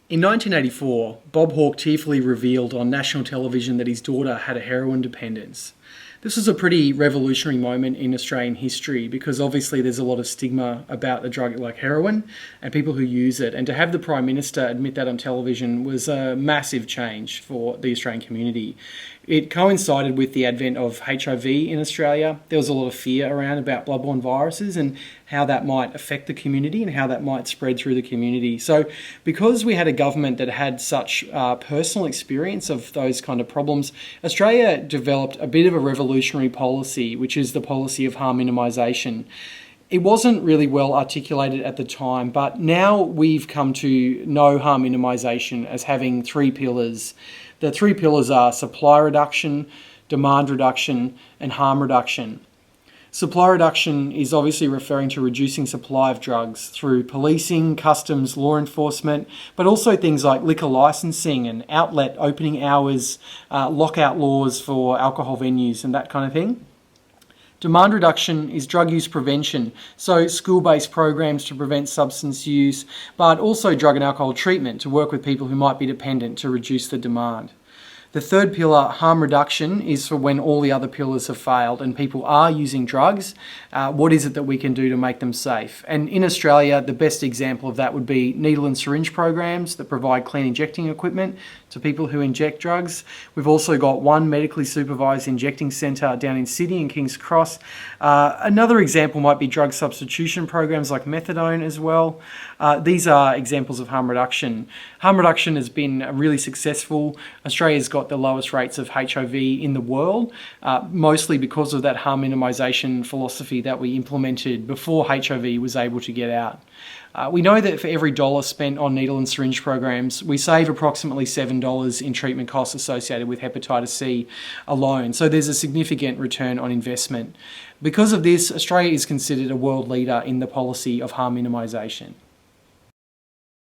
In 1984, Bob Hawke tearfully revealed on national television that his daughter had a heroin dependence. This was a pretty revolutionary moment in Australian history because obviously there's a lot of stigma about a drug like heroin and people who use it. And to have the Prime Minister admit that on television was a massive change for the Australian community. It coincided with the advent of HIV in Australia. There was a lot of fear around about bloodborne viruses and how that might affect the community and how that might spread through the community. So because we had a government that had such personal experience of those kind of problems, Australia developed a bit of a revolutionary policy, which is the policy of harm minimisation. It wasn't really well articulated at the time, but now we've come to know harm minimisation as having three pillars. The three pillars are supply reduction, demand reduction, and harm reduction. Supply reduction is obviously referring to reducing supply of drugs through policing, customs, law enforcement, but also things like liquor licensing and outlet opening hours, lockout laws for alcohol venues and that kind of thing. Demand reduction is drug use prevention, so school-based programs to prevent substance use, but also drug and alcohol treatment to work with people who might be dependent to reduce the demand. The third pillar, harm reduction, is for when all the other pillars have failed and people are using drugs. What is it that we can do to make them safe? And in Australia, the best example of that would be needle and syringe programs that provide clean injecting equipment to people who inject drugs. We've also got one medically supervised injecting centre down in Sydney in King's Cross. Another example might be drug substitution programs like methadone as well. These are examples of harm reduction. Harm reduction has been really successful. Australia's got the lowest rates of HIV in the world, mostly because of that harm minimisation philosophy that we implemented before HIV was able to get out. We know that for every dollar spent on needle and syringe programs, we save approximately $7 in treatment costs associated with hepatitis C alone. So there's a significant return on investment. Because of this, Australia is considered a world leader in the policy of harm minimisation.